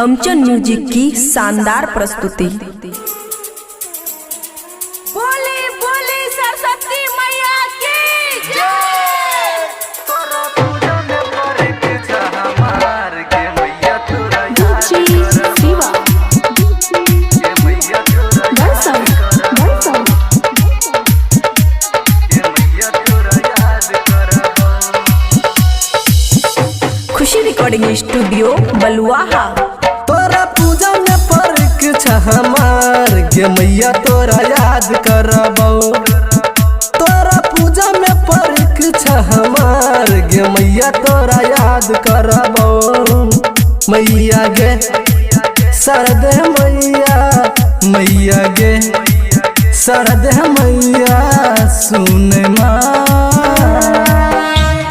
अमचन music की शानदार प्रस्तुति। बोली बोली सरस्वती मैया की जय। तोरा पूजा में परे के चाह मार के मैया तोरा याद करबो के मैया तोरा याद करबो के मैया तोरा याद करबो। खुशी रिकॉर्डिंग स्टूडियो बलुआहा। तोरा पूजा में परे के चाह मार के मैया तोरा याद करबो। तोरा पूजा में परे के चाह मार के मैया तोरा याद करबो। मैया गे सरदे मैया मैया गे सरदे मैया सुन माँ।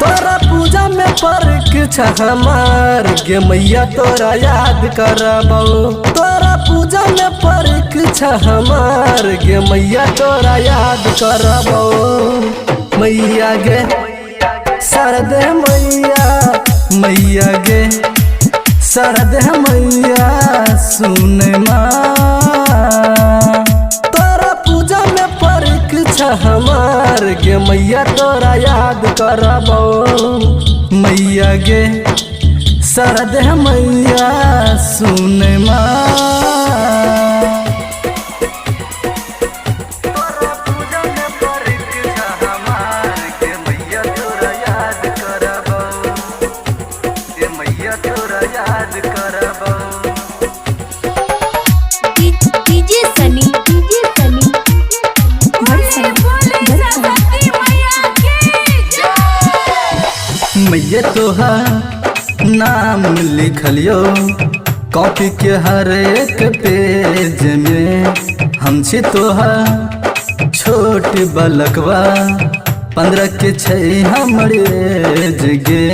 तोरा पूजा में परे छह मार के मैया तोरा याद करबो। तोरा पूजा में परे छह मार के मैया तोरा याद करबो। मैया गे सरदे मैया मैया गे सरदे मैया सुन माँ। तोरा पूजा में परे छह मार के मैया तोरा याद करबो। मैया गे सरदे मैया सुन माँ। तोरा पूजा में परे छह मार के मैया तोरा याद करबो के मैया तोरा याद करबो। डीजे सनी बोली बोली सरस्वती मैया की जय। मैया तोहार नाम लिखलियो कॉपी के हर एक पेज में। हम छी तोहार छोट बलकवा 15 के छै हमरे जगे।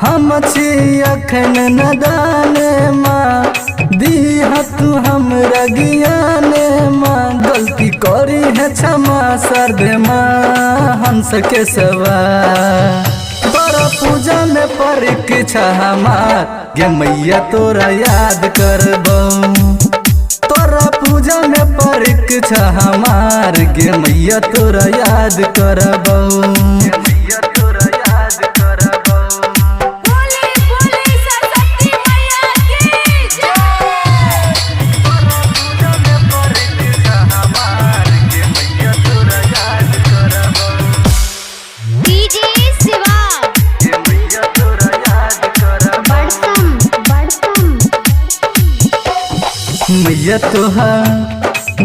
हम छी अखन नदान माँ दीह तू हमरा ज्ञान माँ। गलती करी है क्षमा सर्दे माँ हंस के सवार। तोरा पूजा में परे छह मार गे मैया तोरा याद करबो। तोरा पूजा में परे छह मार गे मैया तोरा याद करबो। मैया तोरा याद करबो। बोली बोली सरस्वती मैया की जय। तोरा पूजा में परे छह मार गे मैया तोरा याद करबो। डीजे शिवा गे मैया तोरा याद करबो। मैया तोहार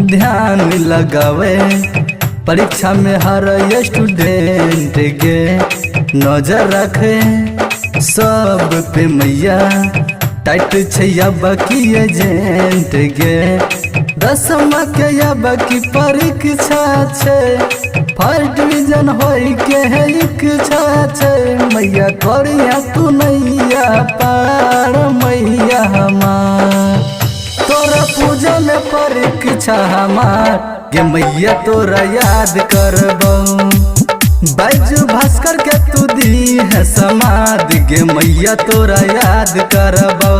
ध्यान लगावे परीक्षा में हर स्टूडेंट के नजर रखे सब पे मैया टाइट छैया बाकी एजेंट के। 10मा के या बाकी परीक्षा छे फर्स्ट डिवीजन होई के है इच्छा छे। मैया करिया तू नैया पार मैया हमार। तोरा पूजा में परे छह मार गे मैया तोरा याद करबो। बैजू भास्कर के तू दी है समाध गे मैया तोरा याद करबो।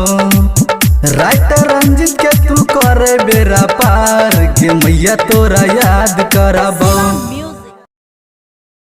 राइटर रंजित के तू करे बेरा पार गे मैया तोरा याद करबो।